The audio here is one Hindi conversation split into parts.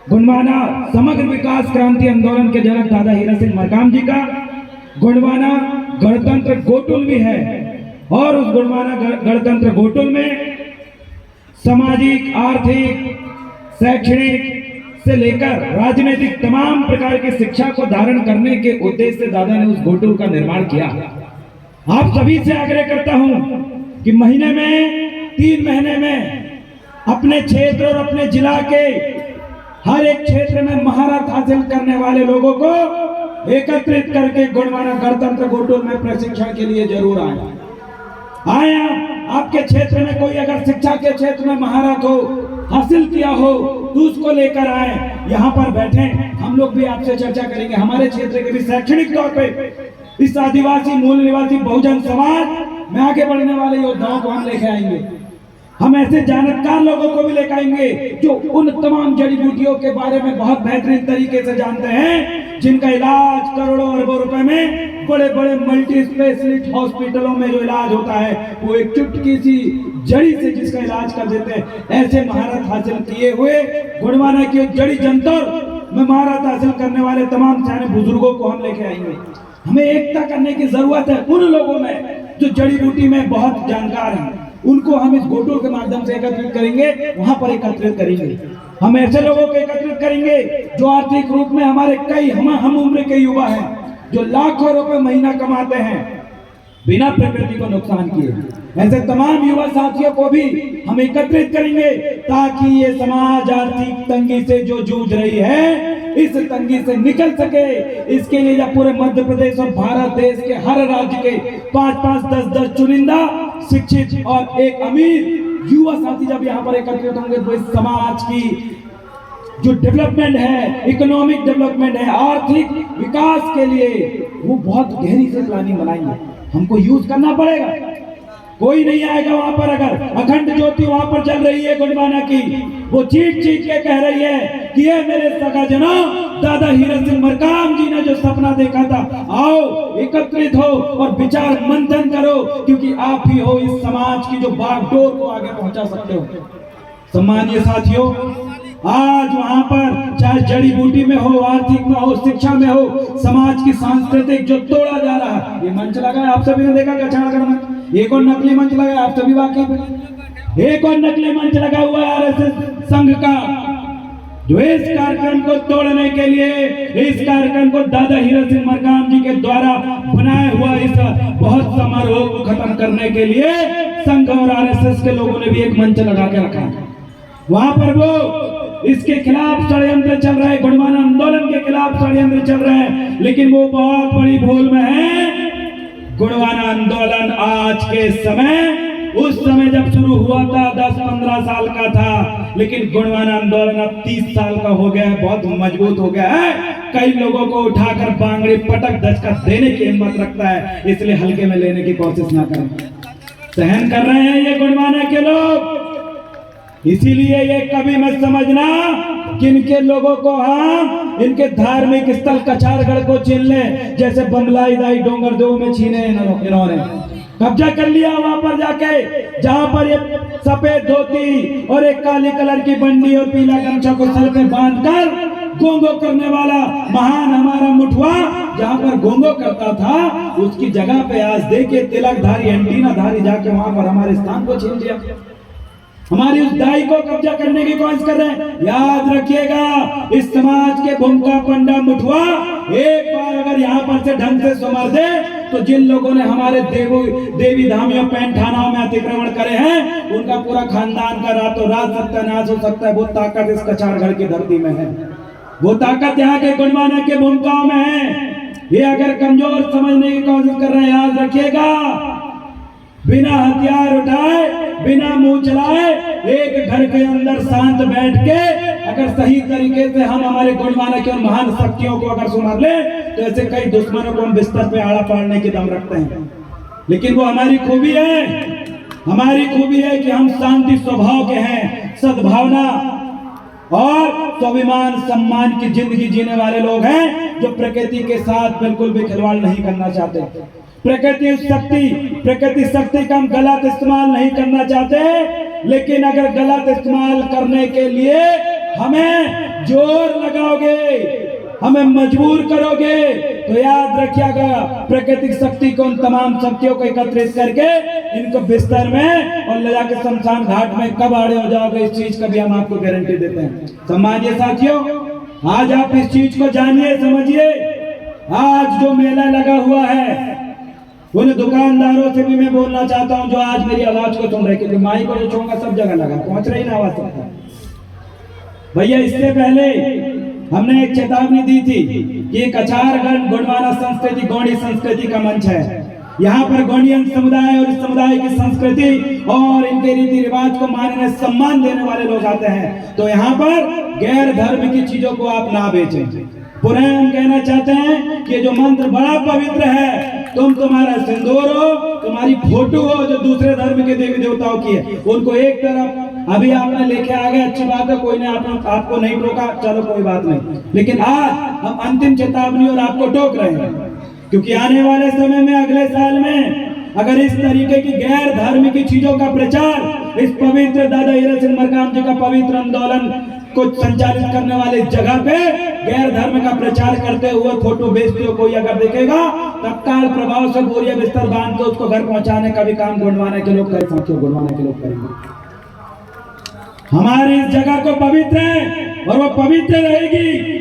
गुणवाना समग्र विकास क्रांति आंदोलन के जनक दादा हीरा सिंह मरकाम जी का गुणवाना गणतंत्र गोटुल भी है। और उस गुणवाना गणतंत्र गोटुल में सामाजिक, आर्थिक, शैक्षणिक से लेकर राजनीतिक तमाम प्रकार की शिक्षा को धारण करने के उद्देश्य से दादा ने उस गोटुल का निर्माण किया। आप सभी से आग्रह करता हूं कि महीने में 3 महीने में अपने क्षेत्र और अपने जिला के हर एक क्षेत्र में महारत हासिल करने वाले लोगों को एकत्रित करके गुणवाना गणतंत्र गोटुल में प्रशिक्षण के लिए जरूर आए। आपके क्षेत्र में कोई अगर शिक्षा के क्षेत्र में महारत हो, हासिल किया हो, तो उसको लेकर आए, यहाँ पर बैठे, हम लोग भी आपसे चर्चा करेंगे। हमारे क्षेत्र के भी शैक्षणिक तौर पे इस आदिवासी मूल निवासी बहुजन समाज में आगे बढ़ने वाले योद्धाओं को हम लेके आएंगे। हम ऐसे जानकार लोगों को भी लेकर आएंगे जो उन तमाम जड़ी बूटियों के बारे में बहुत बेहतरीन तरीके से जानते हैं, जिनका इलाज करोड़ों अरबों रुपए में बड़े बड़े मल्टी स्पेशलिस्ट हॉस्पिटलों में जो इलाज होता है वो एक चुटकी सी जड़ी से जिसका इलाज कर देते हैं। ऐसे महारत हासिल किए हुए गुणवाना की जड़ी जंतर में महारत हासिल करने वाले तमाम सारे बुजुर्गों को हम लेके आएंगे। हमें एकता करने की जरूरत है उन लोगों में जो जड़ी बूटी में बहुत जानकार हैं, उनको हम इस गोटुल के माध्यम से एकत्रित करेंगे, वहां पर एकत्रित करेंगे। हम ऐसे लोगों को एकत्रित करेंगे जो आर्थिक रूप में हमारे कई हम उम्र के युवा हैं, जो लाखों रुपए महीना कमाते हैं बिना प्रकृति को नुकसान किए। ऐसे तमाम युवा साथियों को भी हम एकत्रित करेंगे ताकि ये समाज आर्थिक तंगी से जो जूझ रही है, इस तंगी से निकल सके। इसके लिए जब पूरे मध्य प्रदेश और भारत देश के हर राज्य के 5-5, 10-10 चुनिंदा शिक्षित और एक अमीर युवा साथी जब यहाँ पर एकत्रित होंगे तो इस समाज की जो डेवलपमेंट है, इकोनॉमिक डेवलपमेंट है, आर्थिक विकास के लिए वो बहुत गहरी से प्लानिंग बनाएंगे। हमको यूज करना पड़ेगा। कोई नहीं आएगा वहां पर अगर अखंड ज्योति वहां पर जल रही है गुणवाना की, वो चीख चीख के कह रही है कि ये मेरे सगा जना दादा हीरा सिंह मरकाम जी ने जो सपना देखा था, आओ एकत्रित हो और विचार मंथन करो, क्योंकि आप ही हो इस समाज की जो बागडोर को आगे पहुंचा सकते हो। सम्मानीय साथियों, आज वहां पर चाहे जड़ी बूटी में हो, आर्थिक में हो, शिक्षा में हो, समाज की सांस्कृतिक जो तोड़ा जा रहा है, ये मंच लगा है, आप सभी ने देखा कछाड़ का मंच, एक और नकली मंच लगा है, आप सभी वाकिफ हैं। एक और नकली मंच लगा हुआ है आरएसएस संघ का, जो इस कार्यक्रम को तोड़ने के लिए, इस कार्यक्रम को दादा हीरा सिंह मरकाम जी के द्वारा बनाया हुआ इस बहुत समारोह को खत्म करने के लिए संघ और आरएसएस के लोगों ने भी एक मंच लगा के रखा है। वहां पर वो इसके खिलाफ षड्यंत्र चल रहा है, गुणवाना आंदोलन के खिलाफ षड्यंत्र चल रहा है, लेकिन वो बहुत बड़ी भूल में है। गुणवाना आंदोलन आज के समय, उस समय जब शुरू हुआ था 10-15 साल का था, लेकिन गुणवाना आंदोलन अब 30 साल का हो गया है, बहुत मजबूत हो गया है। कई लोगों को उठाकर बांगड़ी पटक दचका देने की हिम्मत रखता है, इसलिए हल्के में लेने की कोशिश ना करें। सहन कर रहे हैं ये गुणवाना के लोग, इसीलिए ये कभी मत समझना कि इनके लोगों को हम इनके धार्मिक स्थल कछारगढ़ को छीन ले, जैसे बमलाई दाई डोंगरदेव में छीने इन्होंने कब्जा कर लिया वहां पर जाके, जहां पर ये सफेद धोती और एक काली कलर की बंडी और पीला गमछा को सर पे बांधकर गोंगो करने वाला महान हमारा मुठवा जहां पर गोंगो करता था, उसकी जगह पे आज देखिए तिलकधारी एंटीनाधारी जाके वहां पर हमारे स्थान को छीन लिया, हमारी उस दाई को कब्जा करने की कोशिश कर रहे हैं। याद रखिएगा, इस समाज के भूमका पंडा मुठवा एक बार अगर यहाँ पर से ढंग से सुमर दे, तो जिन लोगों ने हमारे देवी धामियों पैंठानाओं में अतिक्रमण करे हैं, उनका पूरा खानदान का रातों रात सत्यानाश हो सकता है। वो ताकत इस कछारगढ़ की धरती में है, वो ताकत यहाँ के गुणवाना के भूमिकाओं में है। ये अगर कमजोर समझने की कोशिश कर रहे हैं, याद रखिएगा, बिना हथियार उठाए, बिना मुंह चलाए, एक घर के अंदर शांत बैठ के अगर सही तरीके से हम हमारे गुणवाना की महान शक्तियों को अगर सुमर ले, तो ऐसे कई दुश्मनों को हम बिस्तर पे आड़ा पाड़ने की दम रखते हैं। लेकिन वो हमारी खूबी है, हमारी खूबी है कि हम शांति स्वभाव के हैं, सद्भावना और स्वाभिमान सम्मान की जिंदगी जीने वाले लोग हैं, जो प्रकृति के साथ बिल्कुल भी खिलवाड़ नहीं करना चाहते। प्रकृति शक्ति का हम गलत इस्तेमाल नहीं करना चाहते, लेकिन अगर गलत इस्तेमाल करने के लिए हमें जोर लगाओगे, हमें मजबूर करोगे, तो याद रखिएगा प्राकृतिक शक्ति को, उन तमाम शक्तियों को एकत्रित करके इनको बिस्तर में और ले जाकर शमशान घाट में कब आड़े हो जाओगे, इस चीज का भी हम आपको गारंटी देते हैं। सम्मानिए साथियों, आज आप इस चीज को जानिए, समझिए। आज जो मेला लगा हुआ है, उन दुकानदारों से भी मैं बोलना चाहता हूं जो आज मेरी आवाज को सुन रहे, क्योंकि माइक को जो छूंगा सब जगह लगा, पहुंच रही ना आवाज सबका। भैया, इससे पहले हमने एक चेतावनी दी थी कि कछारगढ़ गोंडवाना संस्कृति गौड़ी संस्कृति का मंच है। यहाँ पर गौड़ियन समुदाय और इस समुदाय की संस्कृति और इनके रीति रिवाज को मानने सम्मान देने वाले लोग आते हैं, तो यहाँ पर गैर धर्म की चीजों को आप ना बेचें। पुनः हम कहना चाहते हैं कि जो मंत्र बड़ा पवित्र है, तुम्हारा सिंदूर हो, तुम्हारी फोटो हो जो दूसरे धर्म के देवी देवताओं की है, उनको एक तरफ अभी आपने लेके आ गए, अच्छी बात है, कोई ने आपको नहीं टोका, चलो कोई बात नहीं। लेकिन आज हम अंतिम चेतावनी और आपको टोक रहे हैं, क्योंकि आने वाले समय में, अगले साल में अगर इस तरीके की गैर धर्म की चीजों का प्रचार इस पवित्र दादा हीरा सिंह मरकाम जी का पवित्र आंदोलन को संचालित करने वाले जगह पे गैर धर्म का प्रचार करते हुए फोटो बेचते हुए कोई अगर देखेगा, तत्काल प्रभाव से बोरिया बिस्तर बांध के उसको घर पहुंचाने का भी काम गोंडवाना के लोग करेंगे, गोंडवाना के लोग करेंगे। हमारी इस जगह को पवित्र है और वो पवित्र रहेगी।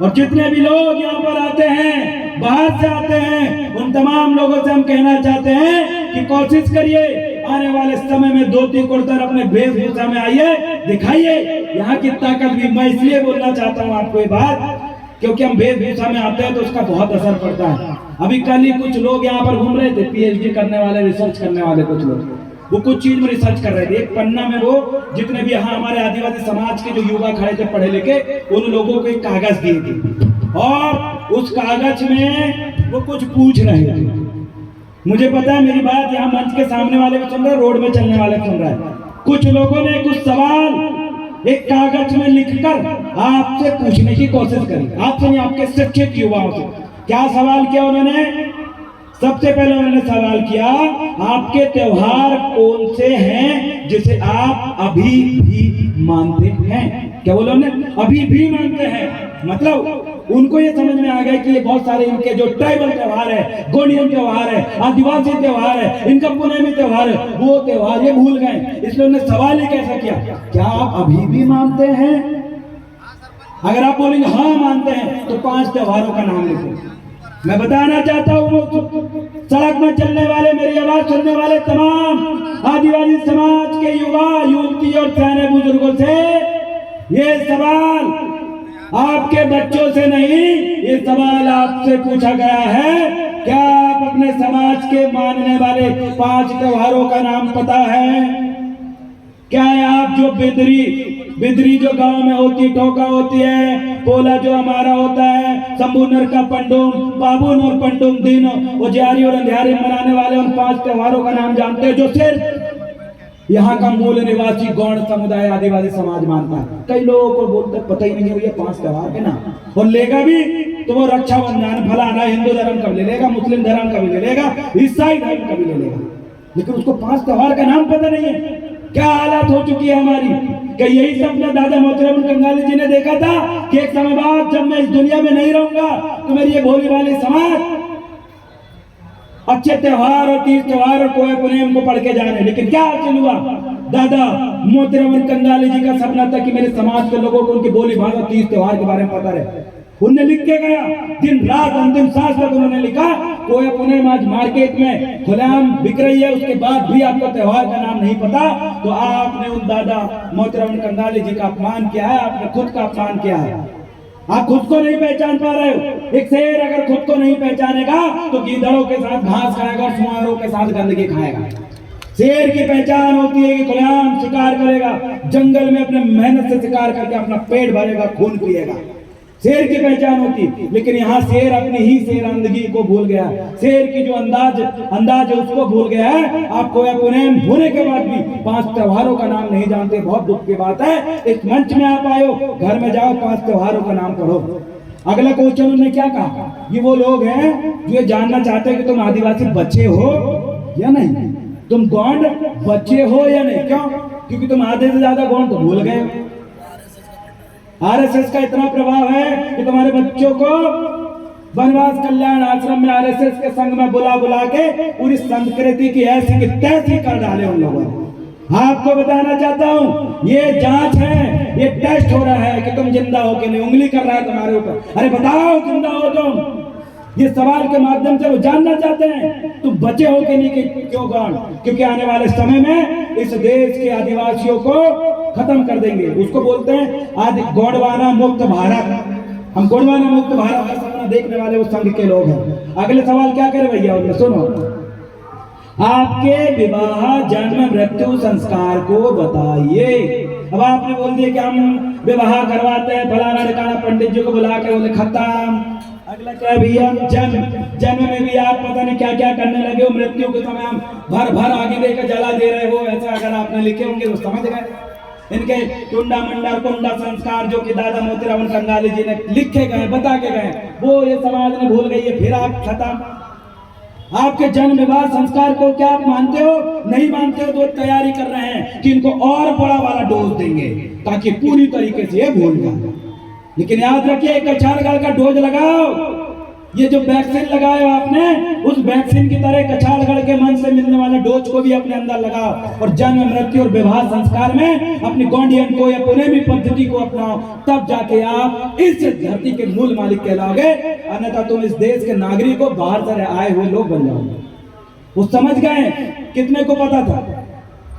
और जितने भी लोग यहाँ पर आते हैं, बाहर से आते हैं, उन तमाम लोगों से हम कहना चाहते हैं कि कोशिश करिए, आने वाले समय में धोती कुर्ता अपने वेशभूषा में आइए, दिखाइए यहाँ की ताकत भी। मैं इसलिए बोलना चाहता हूँ आपको ये बात, क्योंकि हम वेशभूषा में आते हैं तो उसका बहुत असर पड़ता है। अभी कल ही कुछ लोग यहाँ पर घूम रहे थे, पीएचडी करने वाले, रिसर्च करने वाले कुछ लोग, वो कुछ चीज में रिसर्च कर रहे थे। एक पन्ना में वो जितने भी यहाँ हमारे आदिवासी समाज के जो युवा खड़े थे पढ़े लिखे, उन लोगों को एक कागज दिए थे और उस कागज में वो कुछ पूछ रहे थे। मुझे पता है मेरी बात यहाँ मंच के सामने वाले भी सुन रहे हैं, रोड में चलने वाले सुन रहे हैं। कुछ लोगों ने कुछ सवाल एक कागज में लिखकर आपसे पूछने की कोशिश करी, आपसे नहीं, आपके शिक्षित युवाओं से। क्या सवाल किया उन्होंने? सबसे पहले उन्होंने सवाल किया, आपके त्योहार कौन से हैं जिसे आप अभी भी मानते हैं? क्या बोला उन्होंने? अभी भी मानते हैं। मतलब उनको ये समझ में आ गया कि ये बहुत सारे इनके जो ट्राइबल त्योहार है, गोंडियन त्योहार है, आदिवासी त्योहार है, इनका पुनेमी त्योहार है, वो त्योहार ये भूल गए। इसलिए उन्होंने सवाल ही कैसा किया, क्या आप अभी भी मानते हैं? अगर आप बोलेंगे हाँ मानते हैं, तो 5 त्योहारों का नाम लिखो। मैं बताना चाहता हूँ सड़क में चलने वाले, मेरी आवाज सुनने वाले तमाम आदिवासी समाज के युवा युवती और सियाने बुजुर्गों से ये सवाल आपके बच्चों से नहीं, ये सवाल आपसे पूछा गया है, क्या आप अपने समाज के मानने वाले 5 त्योहारों का नाम पता है? क्या है आप जो बिदरी जो गांव में होती, टोका होती है, पोला जो हमारा होता है, शंभूनर का पंडुम, बाबून और पंडुम दिनो, उजियारी और अंधियारी मनाने वाले उन 5 त्योहारों का नाम जानते हैं जो सिर्फ यहाँ का मूल निवासी गौड़ समुदाय आदिवासी समाज मानता है। कई लोगों को बोलते पता ही नहीं है ये 5 त्योहार के नाम, और लेगा भी तो वो रक्षाबंधन फलाना हिंदू धर्म का भी ले लेगा, मुस्लिम धर्म का भी ले लेगा, ईसाई धर्म का भी ले लेगा, लेकिन उसको 5 त्योहार का नाम पता नहीं है। क्या हालत हो चुकी है हमारी? क्या यही सपना दादा मोतीराम कंगाली जी ने देखा था कि एक समय बाद जब मैं इस दुनिया में नहीं रहूंगा तो मेरी ये भोली भाली समाज अच्छे त्योहार और 30 त्योहार और कोई पुनेम को पढ़ के जाने? लेकिन क्या हासिल हुआ? दादा मोतीराम कंगाली जी का सपना था कि मेरे समाज के लोगों को उनकी बोली भाषा 30 त्योहार के बारे में पता रहे। उनने लिख के गया, दिन रात अंतिम सांस तक उन्होंने लिखा, कोई पुणे आज मार्केट में खुलेआम बिक रही है, उसके बाद भी आपको त्योहार का नाम नहीं पता, तो आपने उन दादा मोतीराम कंगाली जी का अपमान किया है, आपने खुद का अपमान किया है। आप खुद को नहीं पहचान पा रहे हो। एक शेर अगर खुद को नहीं पहचानेगा तो गीदड़ों के साथ घास खाएगा और सुअरों के साथ गंदगी खाएगा। शेर की पहचान होती है कि खुलेआम शिकार करेगा, जंगल में अपने मेहनत से शिकार करके अपना पेट भरेगा, खून पिएगा, शेर की पहचान होती। लेकिन यहाँ शेर अपनी ही शेरंदगी को भूल गया, शेर की जो अंदाज है उसको भूल गया है। आपको पुनेम होने के बाद भी 5 त्योहारों का नाम नहीं जानते, बहुत दुख की बात है। इस मंच में आप आयो, घर में जाओ, 5 त्योहारों का नाम पढ़ो। अगला क्वेश्चन उन्होंने क्या कहा, ये वो लोग हैं जो ये जानना चाहते हैं कि तुम आदिवासी बच्चे हो या नहीं, तुम गौंड बच्चे हो या नहीं। क्यों? क्योंकि तुम आधे से ज्यादा गौंड तो भूल गए। आरएसएस का इतना प्रभाव है कि तुम्हारे बच्चों को वनवास कल्याण आश्रम में आरएसएस के संग में बुला बुला के पूरी संस्कृति की ऐसी की तैसी कर डाले उन लोगों ने। आपको बताना चाहता हूं, ये जांच है, ये टेस्ट हो रहा है कि तुम जिंदा हो कि नहीं। उंगली कर रहा है तुम्हारे ऊपर, अरे बताओ जिंदा हो तुम। ये सवाल के माध्यम से वो जानना चाहते हैं तुम बचे हो कि नहीं, कि क्यों गौण। क्योंकि आने वाले समय में इस देश के आदिवासियों को खत्म कर देंगे। उसको बोलते हैं आदि गोंडवाना मुक्त भारत। हम गोंडवाना मुक्त भारत का सपना देखने वाले वो संघ के लोग हैं। अगले सवाल क्या करे भैया उनमें सुनो, आपके विवाह जन्म मृत्यु संस्कार को बताइए। अब आपने बोल दिया कि हम विवाह करवाते हैं, फलाना ठिकाना पंडित जी को बुला के बोले खत्म। अगला क्या भैया, जन्म में भी आप पता नहीं क्या क्या करने लगे हो, मृत्यु के समय हम भर भर आगे देकर जला दे रहे हो। ऐसा अगर आपने लिखे होंगे तो समझ गए। इनके टुंडा मंडा कुंडा संस्कार जो कि दादा मोतीराम कंगाली जी ने लिखे गए, बता के गए, वो ये समाज ने भूल गई है। फिर आप खत्म। आपके जन्म विवाह संस्कार को क्या आप मानते हो? नहीं मानते हो तो तैयारी कर रहे हैं कि इनको और बड़ा वाला डोज देंगे ताकि पूरी तरीके से ये भूल जाए। लेकिन याद रखिए, कछाड़गढ़ का डोज लगाओ। ये जो वैक्सीन लगाए आपने, उस वैक्सीन की तरह कछाड़गढ़ के मन से मिलने वाले डोज को भी अपने अंदर लगाओ और जन्म मृत्यु और विवाह संस्कार में अपनी गौंडियन को या पुनेमी पद्धति को अपनाओ। तब जाके आप इस धरती के मूल मालिक कहलाओगे, अन्यथा तुम इस देश के नागरिक को बाहर से आए हुए लोग बन जाओगे। वो समझ गए। कितने को पता था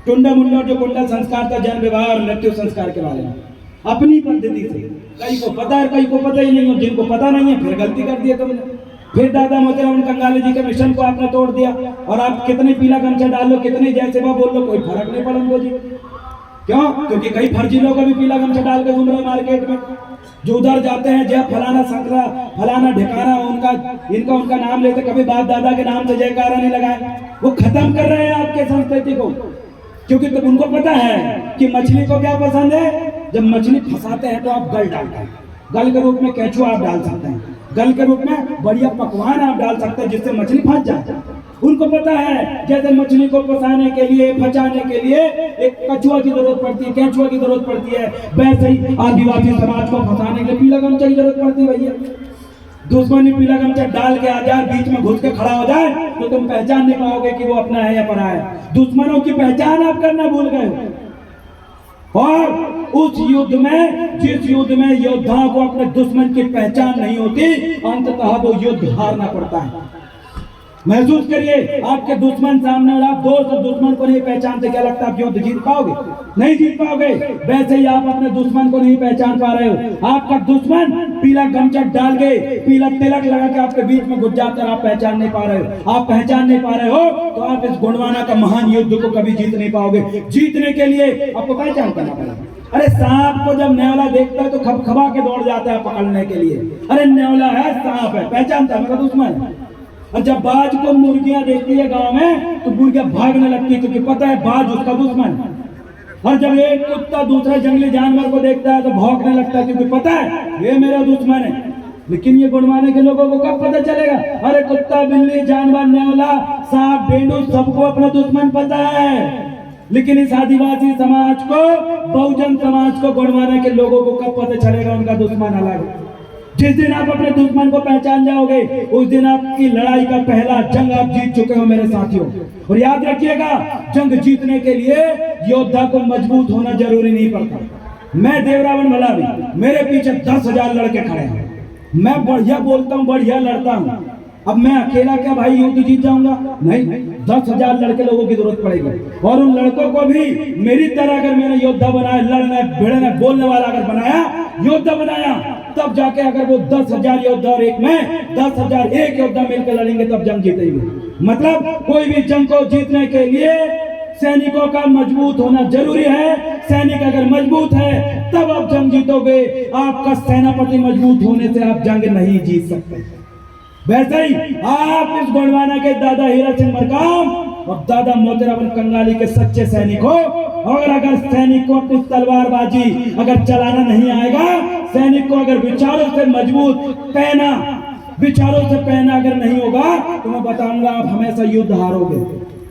टुंडा मुंडा जो कुंडा संस्कार था जन्म विवाह और मृत्यु संस्कार के बारे में? अपनी पद्धति से कई को पता है, कई को पता ही नहीं है। जिनको पता नहीं है फिर गलती कर दिया तुमने। फिर दादा मोतीराम कंगाली जी के मिशन को आपने तोड़ दिया। और आप कितने पीला गमछा डाल लो, कितनी जय सेवा बोल लो, कोई फर्क नहीं पड़ा उनको जी। क्यों? क्योंकि कई फर्जी लोग अभी पीला गमछा डाल के घूम रहे मार्केट में। जो उधर जाते हैं जय फलाना संकरा फलाना ढिकाना, उनका नाम लेते, कभी बाप दादा के नाम से जयकारा नहीं लगाए। वो खत्म कर रहे हैं आपके संस्कृति को। क्योंकि तो उनको पता है कि मछली को क्या पसंद है। जब मछली फंसाते हैं तो आप गल डालते हैं, गल के रूप में केचुआ आप डाल सकते हैं, गल के रूप में बढ़िया पकवान आप डाल सकते हैं जिससे मछली फंस जाए। उनको पता है जैसे मछली को फंसाने के लिए, फंसाने के लिए एक कछुआ की जरूरत पड़ती है, केचुआ की जरूरत पड़ती है, वैसे ही आदिवासी समाज को फंसाने के लिए पीला गमछा की जरूरत पड़ती है भैया। दुश्मनी पीला गमछा डाल के आ जाए, बीच में घुस के खड़ा हो जाए तो तुम पहचान नहीं पाओगे कि वो अपना है या पराया है। दुश्मनों की पहचान आप करना भूल गए हो। और उस युद्ध में, जिस युद्ध में योद्धाओं को अपने दुश्मन की पहचान नहीं होती, अंततः वो युद्ध हारना पड़ता है। महसूस करिए, आपके दुश्मन सामने और आप दोस्त और दुश्मन को नहीं पहचानते, क्या लगता है आप युद्ध जीत पाओगे? नहीं जीत पाओगे। वैसे ही आप अपने दुश्मन को नहीं पहचान पा रहे हो। आपका दुश्मन पीला गमछा डाल के, पीला तिलक लगा के आपके बीच में घुस जाकर आप पहचान नहीं पा रहे हो। आप पहचान नहीं पा रहे हो तो आप इस गोंडवाना का महान युद्ध को कभी जीत नहीं पाओगे। जीतने के लिए आपको पहचान करना पड़ेगा। अरे सांप को जब न्योला देखता है तो खबखबा के दौड़ जाता है पकड़ने के लिए। अरे न्योला है, सांप है, पहचानता है मेरा दुश्मन। और जब बाज को मुर्गियां देखती है गांव में तो मुर्गियां भागने लगती है क्योंकि पता है बाज उसका दुश्मन। और जब एक कुत्ता दूसरे जंगली जानवर को देखता है तो भौंकने लगता है क्योंकि पता है ये मेरा दुश्मन है। लेकिन ये गोंडवाने के लोगों को कब पता चलेगा? अरे कुत्ता, बिल्ली, जानवर, न्योला, सांप, भेड़ू सबको अपना दुश्मन पता है। लेकिन इस आदिवासी समाज को, बहुजन समाज को, गोंडवाने के लोगों को कब पता चलेगा उनका दुश्मन अलग है? जिस दिन आप अपने दुश्मन को पहचान जाओगे उस दिन आपकी लड़ाई का पहला जंग आप जीत चुके हो मेरे साथियों। और याद रखिएगा, जंग जीतने के लिए योद्धा को मजबूत होना जरूरी नहीं पड़ता। मैं देवरावण भला भी, मेरे पीछे 10,000 लड़के खड़े हैं, मैं बढ़िया बोलता हूँ, बढ़िया लड़ता हूँ। अब मैं अकेला क्या भाई युद्ध जीत जाऊंगा? नहीं, 10,000 लड़के लोगों की जरूरत पड़ेगी। और उन लड़कों को भी मेरी तरह अगर मैंने योद्धा बनाया, लड़ने भिड़ने बोलने वाला अगर बनाया, योद्धा बनाया, तब जाके अगर वो 10,000 योद्धा और एक में 10,001 योद्धा मिलकर लड़ेंगे तब जंग जीतेंगे। मतलब कोई भी जंग को जीतने के लिए सैनिकों का मजबूत होना जरूरी है। सैनिक अगर मजबूत है तब आप जंग जीतोगे। आपका सेनापति मजबूत होने से आप जंग नहीं जीत सकते। वैसे ही आप इस गोंडवाना के दादा हीरा सिंह मरकाम और दादा मोतीराम कंगाली के सच्चे सैनिक हो। और अगर सैनिक को अपनी तलवारबाजी अगर चलाना नहीं आएगा, सैनिक को अगर विचारों से मजबूत विचारों से पहना अगर नहीं होगा तो मैं बताऊंगा आप हमेशा युद्ध हारोगे।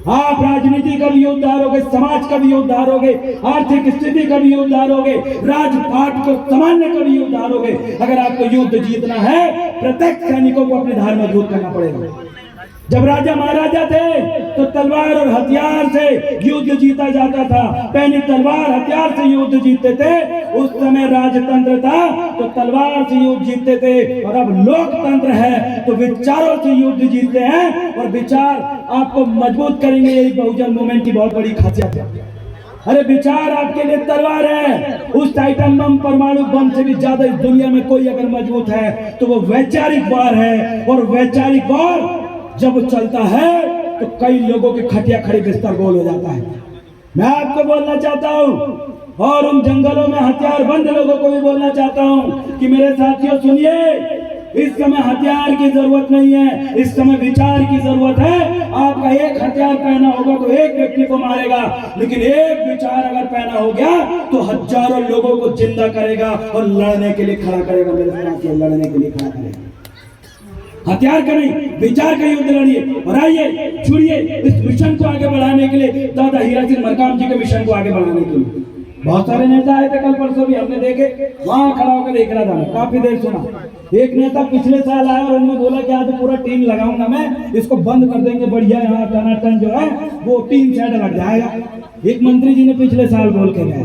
आप राजनीति का भी उद्धार होगे, समाज का भी उद्धार होगे, आर्थिक स्थिति का भी उद्धार होगे, राजपाट को संभालने का भी उद्धार होगे। अगर आपको युद्ध जीतना है, प्रत्येक सैनिकों को अपने धार मजबूत करना पड़ेगा। जब राजा महाराजा थे तो तलवार और हथियार से युद्ध जीता जाता था, पहले तलवार हथियार से युद्ध जीतते थे। उस समय राजतंत्र था तो तलवार से युद्ध जीतते थे, और अब लोकतंत्र है तो विचारों से युद्ध जीतते हैं, और विचार आपको मजबूत करेंगे। यही बहुजन मूवमेंट की बहुत बड़ी खासियत है। अरे विचार आपके लिए तलवार है, उस टाइटन बम परमाणु बम से भी ज्यादा इस दुनिया में कोई अगर मजबूत है तो वो वैचारिक वार है। और वैचारिक वार जब चलता है तो कई लोगों के खटिया खड़ी बिस्तर गोल हो जाता है। मैं आपको बोलना चाहता हूं, और उन जंगलों में हथियार बंद लोगों को भी बोलना चाहता हूं कि मेरे साथियों सुनिए, इस समय हथियार की जरूरत नहीं है, इस समय विचार की जरूरत है। आपका एक हथियार पहना होगा तो एक व्यक्ति को मारेगा, लेकिन एक विचार अगर पहना हो गया तो हजारों लोगों को जिंदा करेगा और लड़ने के लिए खड़ा करेगा। मेरे साथियों, लड़ने के लिए खड़ा करेगा। हथियार का नहीं, विचार का युद्ध लड़िए। और आइए छुड़िए इस मिशन को आगे बढ़ाने के लिए, दादा हीरा सिंह मरकाम जी के मिशन को आगे बढ़ाने के लिए। बहुत सारे नेता आए थे कल परसों भी, हमने देखे, वहां खड़ा होकर देख रहा था, मैं काफी देर सुना। एक नेता पिछले साल आया और उन्होंने बोला कि आज पूरा टीम लगाऊंगा मैं, इसको बंद कर देंगे, बढ़िया यहाँ टनाटन जो है वो 3 साइड लग जाएगा। एक मंत्री जी ने पिछले साल बोल के गए।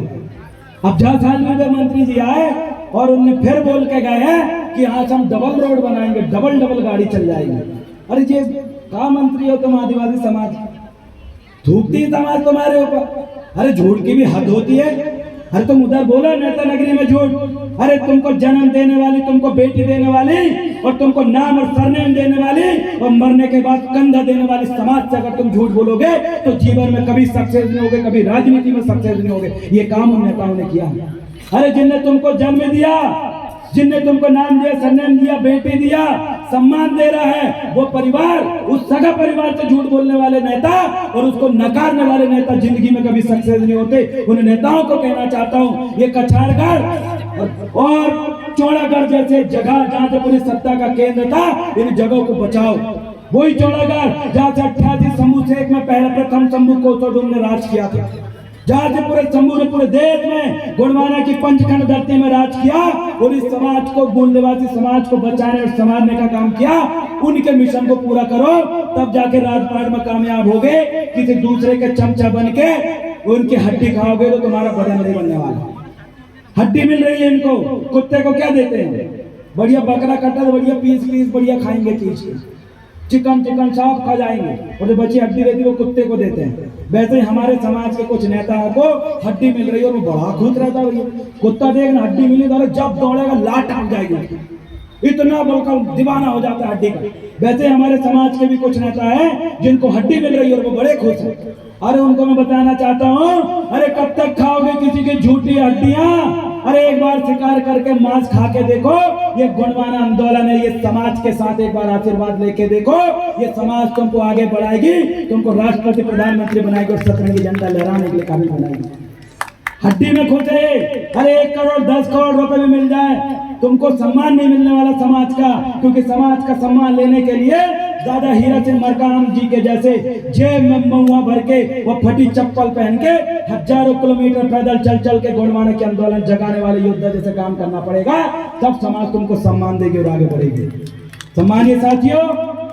अब 10 साल में मंत्री जी आए और उन्होंने फिर बोल के गए हैं कि आज हम डबल रोड बनाएंगे, डबल गाड़ी चल जाएगी। अरे ये कहा मंत्री हो तुम, आदिवासी समाज थूकती समाज तुम्हारे ऊपर। अरे झूठ की भी हद होती है। अरे तुम उधर बोलो नेता नगरी में झूठ, अरे तुमको जन्म देने वाली, तुमको बेटी देने वाली, और तुमको नाम और सरनेम देने वाली, और मरने के बाद कंधा देने वाली समाज से अगर तुम झूठ बोलोगे तो जीवन में कभी सक्सेस नहीं होगे, कभी राजनीति में सक्सेस नहीं होगे। ये काम उन नेताओं ने किया। अरे जिनने तुमको जन्म दिया, जिनने तुमको नाम दिया, सरनेम दिया, बेटी दिया, सम्मान दे रहा है, वो परिवार, उस सगा परिवार से झूठ बोलने वाले नेता और उसको नकारने वाले नेता जिंदगी में कभी सक्सेस नहीं होते। उन नेताओं को कहना चाहता हूँ, ये कछारगढ़ और चौड़ागढ़ जैसे जगह जहाँ से पूरी सत्ता का केंद्र था, इन जगहों को बचाओ। वही चौड़ागढ़ जहाँ से 88 शंभू शेख में पहले प्रथम शंभू कोसोडुम ने राज किया था, जहाँ से पूरे शंभू ने पूरे देश में गोंडवाना की पंचखंड धरती में राज किया, और इस समाज को, गोंडवासी समाज को बचाने और संभालने का काम किया। उनके मिशन को पूरा करो, तब जाके राजपाट में कामयाब होगे। किसी दूसरे के चमचा बन के उनकी हड्डी खाओगे तो तुम्हारा बदन नहीं बनने वाला। हड्डी मिल रही है इनको, कुत्ते को क्या देते हैं? बढ़िया बकरा कटा, बढ़िया पीस बढ़िया खाएंगे, चीज चिकन साफ खा जाएंगे, और जो बची हड्डी रहती है वो कुत्ते को देते हैं। वैसे ही हमारे समाज के कुछ नेताओं को हड्डी मिल रही है और वो बड़ा खुश रहता है। कुत्ता देखना हड्डी मिली तो जब दौड़ेगा लात टांग जाएगी, इतना बड़का दीवाना हो जाता है हड्डी का। वैसे हमारे समाज के भी कुछ नेता हैं जिनको हड्डी मिल रही है और वो बड़े खुश हैं। अरे उनको मैं बताना चाहता हूँ, अरे कब तक खाओगे किसी की झूठी हड्डियां? अरे एक बार शिकार करके मांस खा के देखो। ये गोंडवाना आंदोलन है, ये समाज के साथ एक बार आशीर्वाद लेके देखो। ये समाज तुमको आगे बढ़ाएगी, तुमको राष्ट्रपति प्रधानमंत्री बनाएगी और सतरंगी झंडा लहराने के लिए काबिल बनाएगी। हड्डी में खुश है। अरे 1 करोड़ 10 करोड़ रुपए भी मिल जाए, तुमको सम्मान नहीं मिलने वाला समाज का, क्योंकि समाज का सम्मान लेने के लिए दादा हीरा सिंह मरकाम जी के जैसे जेब में महुआ भर के, वो फटी चप्पल पहन के हजारों किलोमीटर पैदल चल के गोंडवाना के आंदोलन जगाने वाले योद्धा जैसे काम करना पड़ेगा, तब समाज तुमको सम्मान देगी और आगे बढ़ेगी। सम्मानिय साथियों,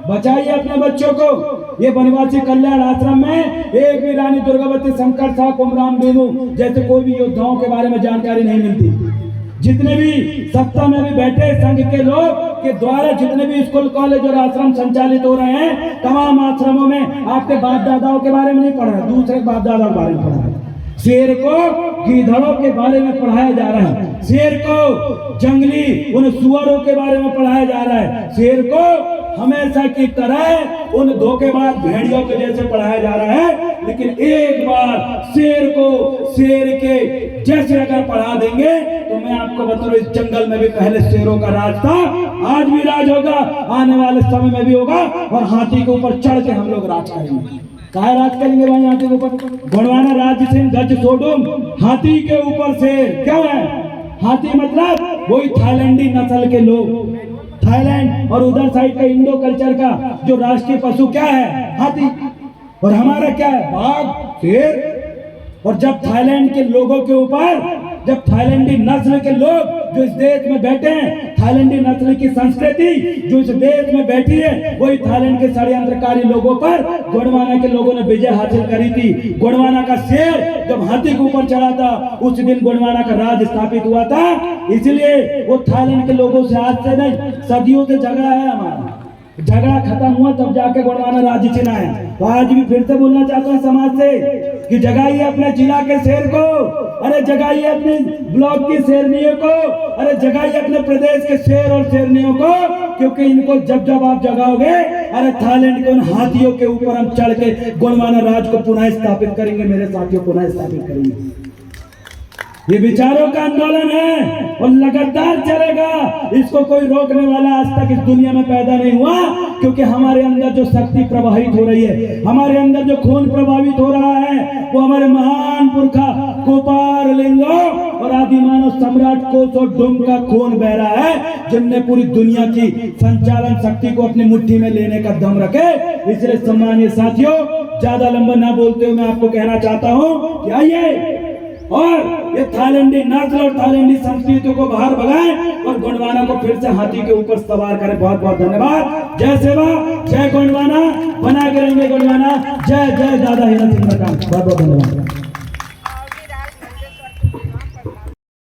बचाइए अपने बच्चों को। ये वनवासी कल्याण आश्रम में एक भी रानी दुर्गावती, शंकर साह, कुमराम बेनू जैसे कोई भी योद्धाओं के बारे में जानकारी नहीं मिलती। जितने भी सत्ता में भी बैठे संघ के लोग के द्वारा जितने भी स्कूल, कॉलेज और आश्रम संचालित हो रहे हैं, तमाम आश्रमों में आपके बाप दादाओं के बारे में नहीं पढ़ा है, दूसरे बाप दादाओं के बारे में पढ़ा है। शेर को गीदड़ों के बारे में पढ़ाया जा रहा है, शेर को जंगली उन सुअरों के बारे में पढ़ाया जा रहा है, शेर को हमेशा की तरह उन धोखेबाज भेड़ियों के जैसे पढ़ाया जा रहा है। लेकिन एक बार शेर को शेर के जैसे अगर पढ़ा देंगे तो मैं आपको बता रहा हूं, इस जंगल में भी पहले शेरों का राज था, आज भी राज होगा, आने वाले समय में भी होगा, और हाथी के ऊपर चढ़ के हम लोग राज करेंगे। कहा राज करेंगे भाई हाथी के ऊपर? गोंडवाना राज्य सिंह गज सोडुम, हाथी के ऊपर शेर। क्या है हाथी? मतलब वही थाईलैंडी नस्ल के लोग, थाईलैंड और उधर साइड का इंडो कल्चर का जो राष्ट्रीय पशु क्या है? हाथी। और हमारा क्या है, बाघ, शेर। और जब थाईलैंड के लोगों के ऊपर, जब थाईलैंडी नस्ल के लोग जो इस देश में बैठे हैं, थाईलैंडी नस्ल की संस्कृति जो इस देश में बैठी है, वही थाईलैंड के षड्यंत्रकारी लोगों पर गोंडवाना के लोगों ने विजय हासिल करी थी। गोंडवाना का शेर जब हाथी के ऊपर चढ़ा था, उस दिन गोंडवाना का राज स्थापित हुआ था। इसलिए वो थाईलैंड के लोगों से आज से नहीं, सदियों से झगड़ा है हमारा। झगड़ा खत्म हुआ तब जाके गोंडवाना राज्य चुना है। तो आज भी फिर से बोलना चाहता हूँ समाज से कि जगाइए अपने जिला के शेर को, अरे जगाइए अपने ब्लॉक की शेरनियों को, अरे जगाइए अपने प्रदेश के शेर और शेरनियों को, क्योंकि इनको जब जब आप जगाओगे, अरे थाईलैंड के उन हाथियों के ऊपर हम चढ़ के गोंडवाना राज को पुनः स्थापित करेंगे मेरे साथियों, पुनः स्थापित करेंगे। ये विचारों का आंदोलन है और लगातार चलेगा। इसको कोई रोकने वाला आज तक इस दुनिया में पैदा नहीं हुआ, क्योंकि हमारे अंदर जो शक्ति प्रवाहित हो रही है, हमारे अंदर जो खून प्रभावित हो रहा है, वो हमारे महान पुरखा कोपार लिंगो और आदिमानव सम्राट कोसोडुम का खून बह रहा है, जिनने पूरी दुनिया की संचालन शक्ति को अपनी मुट्ठी में लेने का दम रखे। इसलिए सम्मानीय साथियों, ज्यादा लंबा ना बोलते हुए मैं आपको कहना चाहता हूँ कि आइए और ये थाईलैंडी नस्ल और थाईलैंडी संस्कृतियों को बाहर भगाएं और गोंडवाना को फिर से हाथी के ऊपर सवार करें। बहुत बहुत धन्यवाद। जय सेवा, जय गोंडवाना, बना के रहेंगे गोंडवाना। जय जय दादा हीरा सिंह मरकाम। बहुत बहुत धन्यवाद।